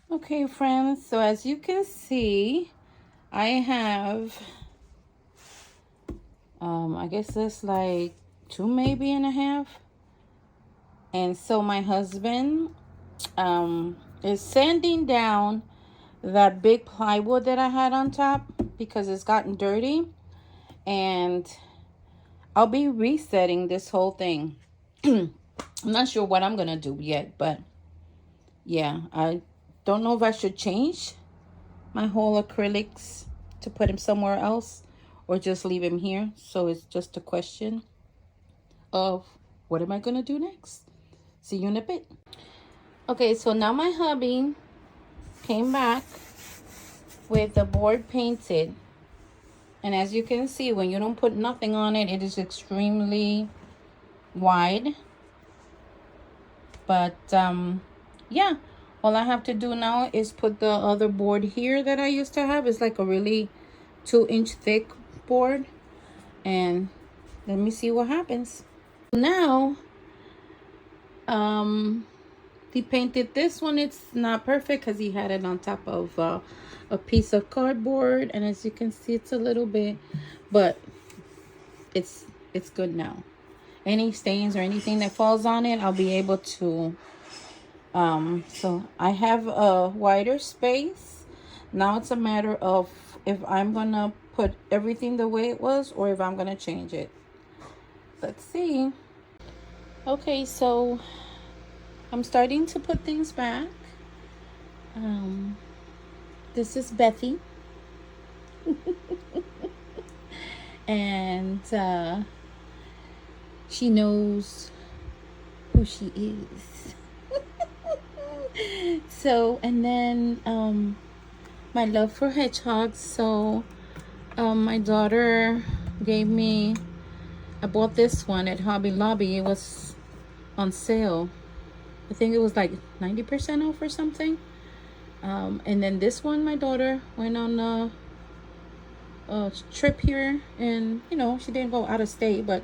Okay, friends, so as you can see, I have, I guess that's like 2 maybe and a half. And so my husband, is sanding down that big plywood that I had on top because it's gotten dirty. And I'll be resetting this whole thing. I'm not sure what I'm going to do yet, but yeah, I don't know if I should change my whole acrylics to put him somewhere else or just leave him here. So it's just a question of what am I going to do next? See you in a bit. Okay, so now my hubby came back with the board painted. And as you can see, when you don't put nothing on it, it is extremely wide. But yeah, all I have to do now is put the other board here that I used to have. It's like a really 2-inch thick board. And let me see what happens. Now, he painted this one. It's not perfect because he had it on top of a piece of cardboard, and as you can see, it's a little bit, but it's good now. Any stains or anything that falls on it, I'll be able to so I have a wider space. Now it's a matter of if I'm gonna put everything the way it was or if I'm gonna change it. Let's see. Okay, so I'm starting to put things back. This is Bethy. And she knows who she is. So, and then my love for hedgehogs. So my daughter gave me, I bought this one at Hobby Lobby. It was on sale. I think it was like 90% off or something. And then this one, my daughter went on a trip here, and you know, she didn't go out of state, but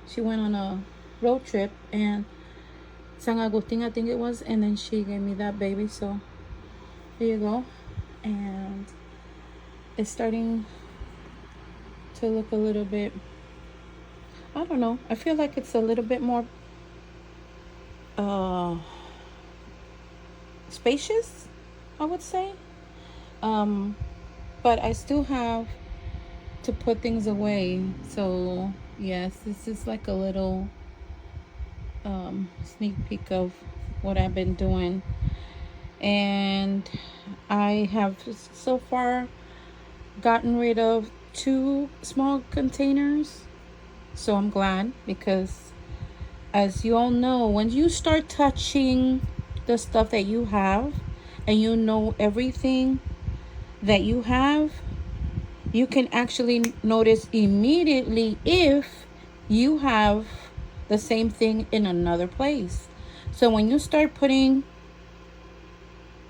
she went on a road trip, and San Agustin, I think it was, and then she gave me that baby. So there you go. And it's starting to look a little bit, I don't know, I feel like it's a little bit more spacious, I would say. But I still have to put things away. So yes, this is like a little sneak peek of what I've been doing. And I have so far gotten rid of 2 small containers. So I'm glad, because as you all know, when you start touching the stuff that you have and you know everything that you have, you can actually notice immediately if you have the same thing in another place. So when you start putting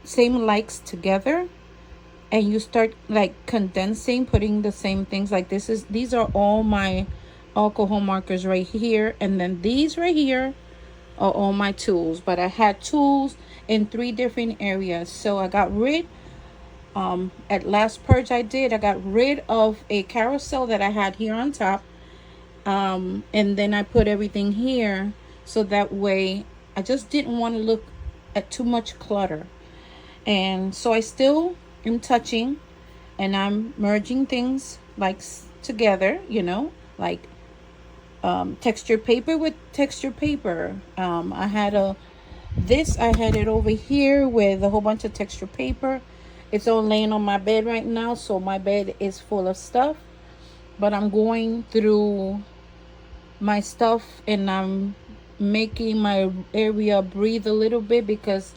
same likes together and you start like condensing, putting the same things, like these are all my alcohol markers right here, and then these right here are all my tools. But I had tools in 3 different areas. So I got rid at last purge I got rid of a carousel that I had here on top, and then I put everything here, so that way I just didn't want to look at too much clutter. And so I still am touching, and I'm merging things like together, you know, like texture paper with texture paper. I had it over here with a whole bunch of texture paper. It's all laying on my bed right now, so my bed is full of stuff. But I'm going through my stuff and I'm making my area breathe a little bit, because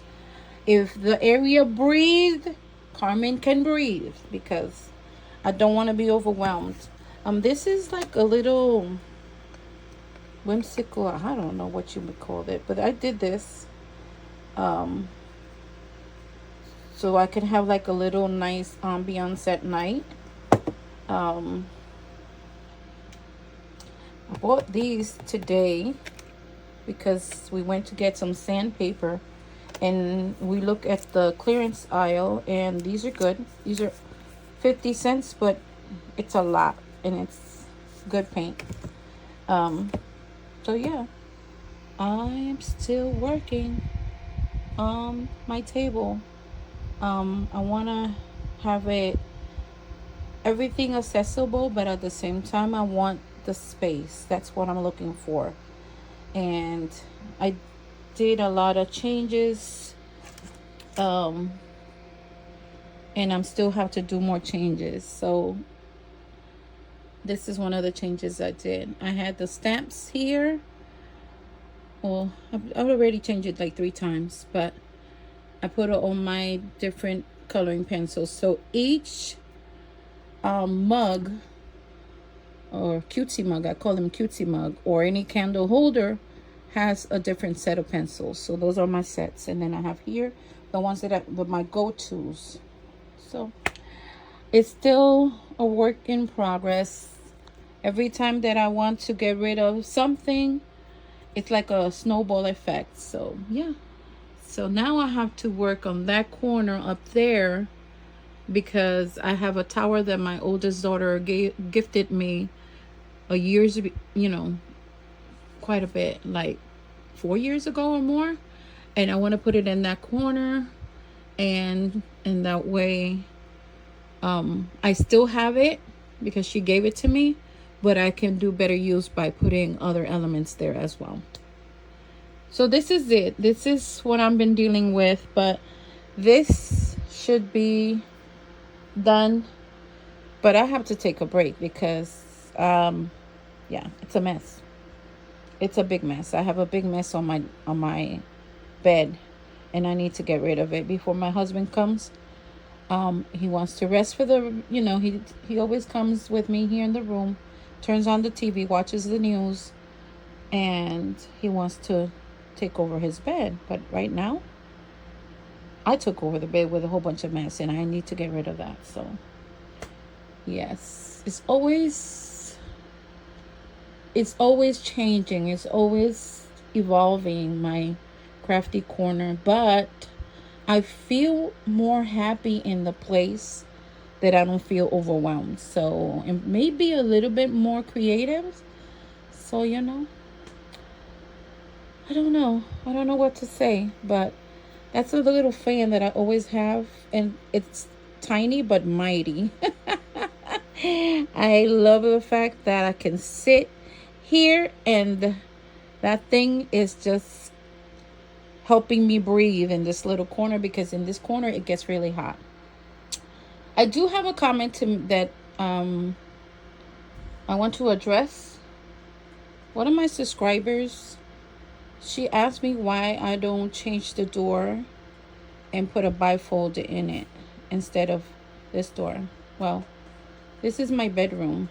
if the area breathes, Carmen can breathe, because I don't want to be overwhelmed. This is like a little whimsical, I don't know what you would call it, but I did this so I could have like a little nice ambiance at night. I bought these today because we went to get some sandpaper, And we look at the clearance aisle, and these are good. These are 50 cents, but it's a lot, and it's good paint. So yeah, I'm still working on my table. I want to have it everything accessible, but at the same time I want the space. That's what I'm looking for. And I did a lot of changes, and I'm still have to do more changes. So this is one of the changes I did. I had the stamps here. Well, I've already changed it like 3 times, but I put it on my different coloring pencils. So each mug, or cutesy mug, I call them cutesy mug, or any candle holder, has a different set of pencils. So those are my sets. And then I have here the ones that are my go-tos. So it's still a work in progress. Every time that I want to get rid of something, it's like a snowball effect. So yeah. So now I have to work on that corner up there, because I have a tower that my oldest daughter gifted me a years, quite a bit, like 4 years ago or more. And I want to put it in that corner, and in that way, I still have it because she gave it to me, but I can do better use by putting other elements there as well. So this is it. This is what I've been dealing with, but this should be done. But I have to take a break because, yeah, it's a mess. It's a big mess. I have a big mess on my bed, and I need to get rid of it before my husband comes. He wants to rest for the, he always comes with me here in the room, turns on the TV, watches the news, and he wants to take over his bed. But right now, I took over the bed with a whole bunch of mess, and I need to get rid of that. So yes, it's always changing. It's always evolving, my crafty corner. But I feel more happy in the place that I don't feel overwhelmed. So, and maybe a little bit more creative. So, I don't know. I don't know what to say, but that's a little fan that I always have, and it's tiny but mighty. I love the fact that I can sit here, and that thing is just helping me breathe in this little corner, because in this corner it gets really hot. I do have a comment that I want to address. One of my subscribers, she asked me why I don't change the door and put a bifold in it instead of this door. Well, this is my bedroom.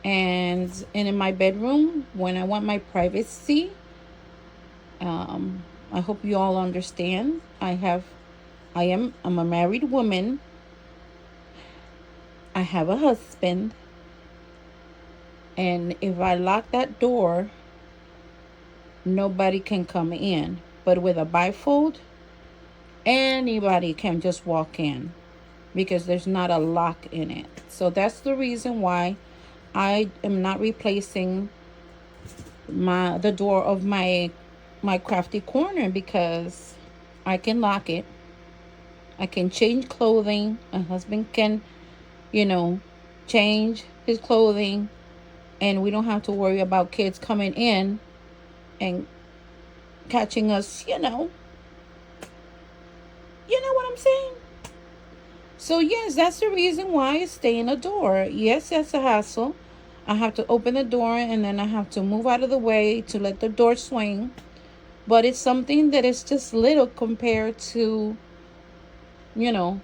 And in my bedroom, when I want my privacy, I hope you all understand. I'm a married woman. I have a husband. And if I lock that door, nobody can come in. But with a bifold, anybody can just walk in, because there's not a lock in it. So that's the reason why I am not replacing the door of my crafty corner, because I can lock it. I can change clothing. My husband can, change his clothing, and we don't have to worry about kids coming in and catching us, you know what I'm saying? So yes, that's the reason why I stay in a door. Yes, that's a hassle. I have to open the door, and then I have to move out of the way to let the door swing. But it's something that is just little compared to, I'd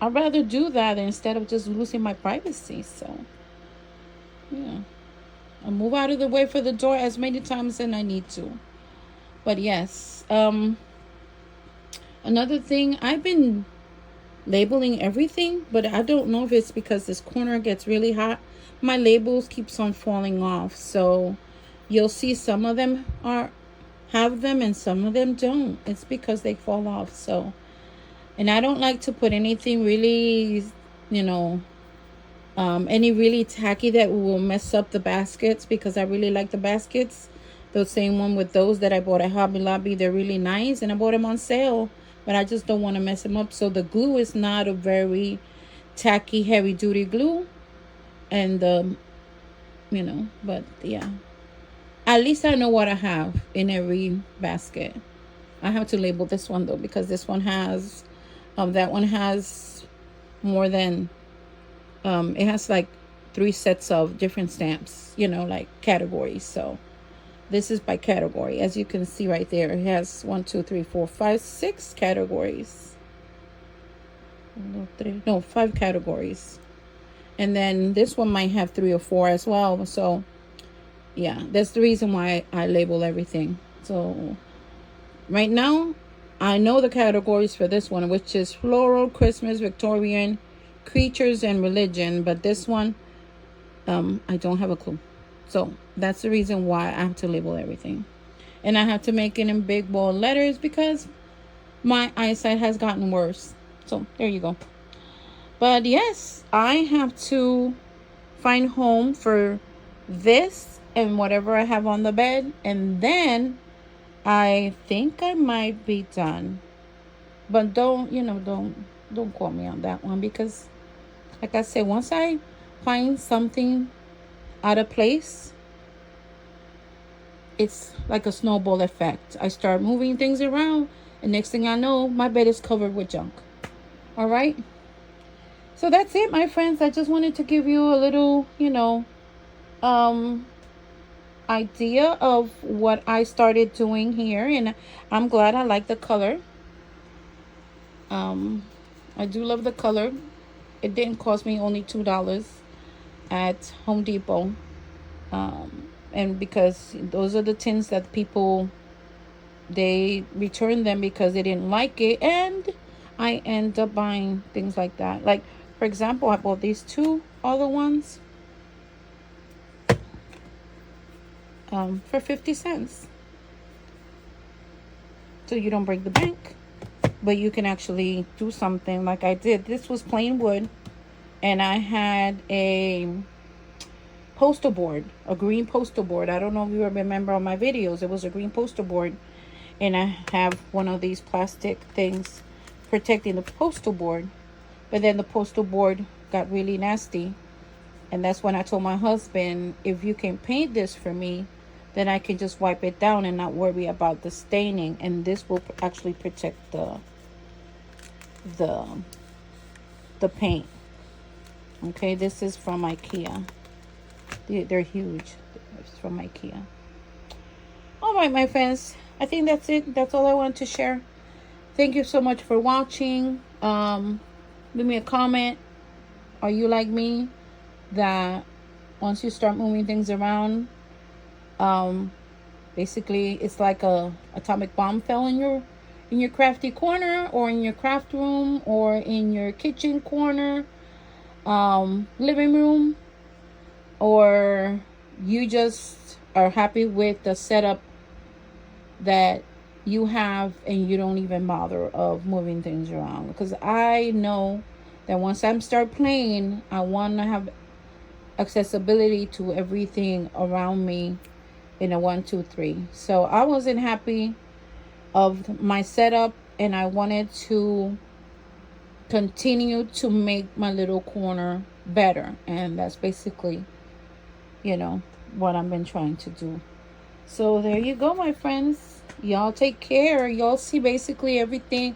rather do that instead of just losing my privacy. So, yeah. I move out of the way for the door as many times as I need to. But yes, another thing, I've been labeling everything, but I don't know if it's because this corner gets really hot. My labels keeps on falling off. So you'll see some of them have them and some of them don't. It's because they fall off. So, and I don't like to put anything really, you know, any really tacky that will mess up the baskets, because I really like the baskets. The same one with those that I bought at Hobby Lobby. They're really nice, and I bought them on sale, but I just don't want to mess them up. So the glue is not a very tacky, heavy duty glue, and you know, but yeah, at least I know what I have in every basket. I have to label this one though, because this one has, that one has more than, it has like 3 sets of different stamps, you know, like categories. So this is by category, as you can see right there. It has 1, 2, 3, 4, 5, 6 categories. No, 5 categories. And then this one might have 3 or 4 as well. So yeah, that's the reason why I label everything. So right now, I know the categories for this one, which is floral, Christmas, Victorian, creatures, and religion. But this one, I don't have a clue. So that's the reason why I have to label everything. And I have to make it in big bold letters because my eyesight has gotten worse. So there you go. But yes, I have to find home for this and whatever I have on the bed. And then I think I might be done. But don't quote me on that one, because like I said, once I find something out of place, it's like a snowball effect. I start moving things around, and next thing I know, my bed is covered with junk. All right. So that's it, my friends. I just wanted to give you a little, idea of what I started doing here, and I'm glad I like the color. I do love the color. It didn't cost me only $2 at Home Depot. And because those are the tins that people, they return them because they didn't like it, and I end up buying things like that. Like, for example, I bought these 2 other ones for 50 cents. So you don't break the bank, but you can actually do something like I did. This was plain wood, and I had a poster board, a green poster board. I don't know if you remember on my videos, it was a green poster board, and I have one of these plastic things protecting the poster board. But then the poster board got really nasty, and that's when I told my husband, if you can paint this for me, then I can just wipe it down and not worry about the staining, and this will actually protect the paint. Okay, this is from IKEA. They're huge. It's from IKEA. All right, my friends, I think that's it. That's all I want to share. Thank you so much for watching. Leave me a comment. Are you like me, that once you start moving things around, basically it's like a atomic bomb fell in your crafty corner, or in your craft room, or in your kitchen corner, living room, or you just are happy with the setup that you have, and you don't even bother of moving things around. Because I know that once I start playing, I want to have accessibility to everything around me in a 1, 2, 3. So I wasn't happy of my setup, and I wanted to continue to make my little corner better, and that's basically what I've been trying to do. So there you go, my friends. Y'all take care. Y'all see basically everything.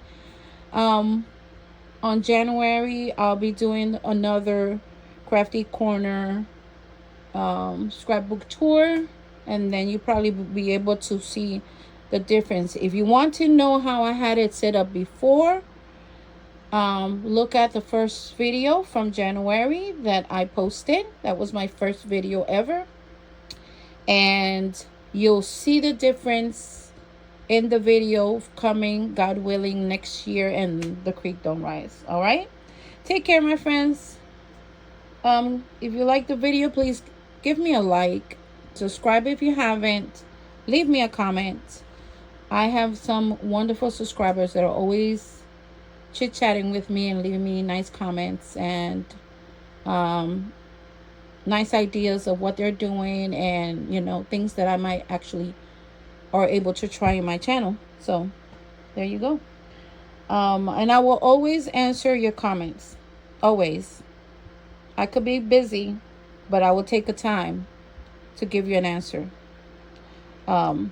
On January, I'll be doing another Crafty Corner scrapbook tour, and then you probably will be able to see the difference. If you want to know how I had it set up before, look at the first video from January that I posted. That was my first video ever, and you'll see the difference in the video coming, God willing, next year, and the creek don't rise. All right, take care, my friends. If you like the video, please give me a like, subscribe if you haven't, leave me a comment, I have some wonderful subscribers that are always chit chatting with me and leaving me nice comments and um, nice ideas of what they're doing, and things that I might actually are able to try in my channel. So there you go. And I will always answer your comments. Always. I could be busy, but I will take the time to give you an answer. Um,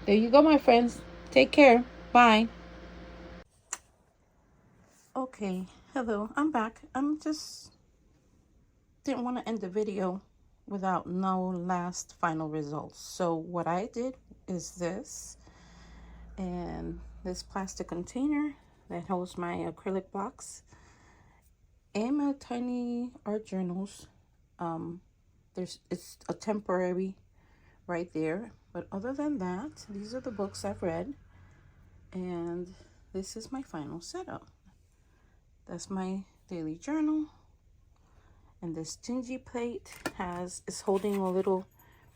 there you go, my friends. Take care. Bye. Okay. Hello. I'm back. I'm just didn't want to end the video without no last final results. So what I did is this, and this plastic container that holds my acrylic blocks and my tiny art journals. It's a temporary right there, but other than that, these are the books I've read, and this is my final setup. That's my daily journal, and this stingy plate is holding a little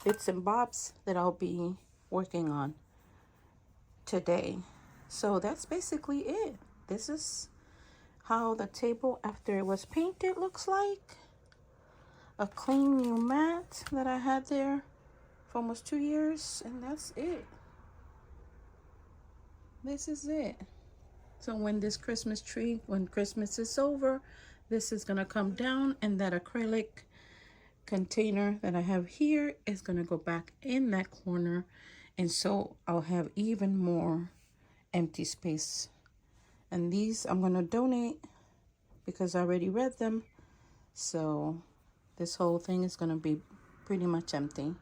bits and bobs that I'll be working on today. So that's basically it. This is how the table after it was painted looks like. A clean new mat that I had there for almost 2 years, and that's it. This is it. So when Christmas is over, this is gonna come down, and that acrylic container that I have here is gonna go back in that corner, and so I'll have even more empty space. And these I'm gonna donate because I already read them, so this whole thing is gonna be pretty much empty.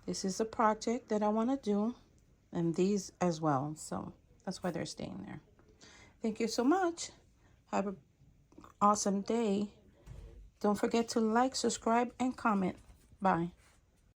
This is a project that I want to do, and these as well, so that's why they're staying there. Thank you so much. Have an awesome day. Don't forget to like, subscribe, and comment. Bye.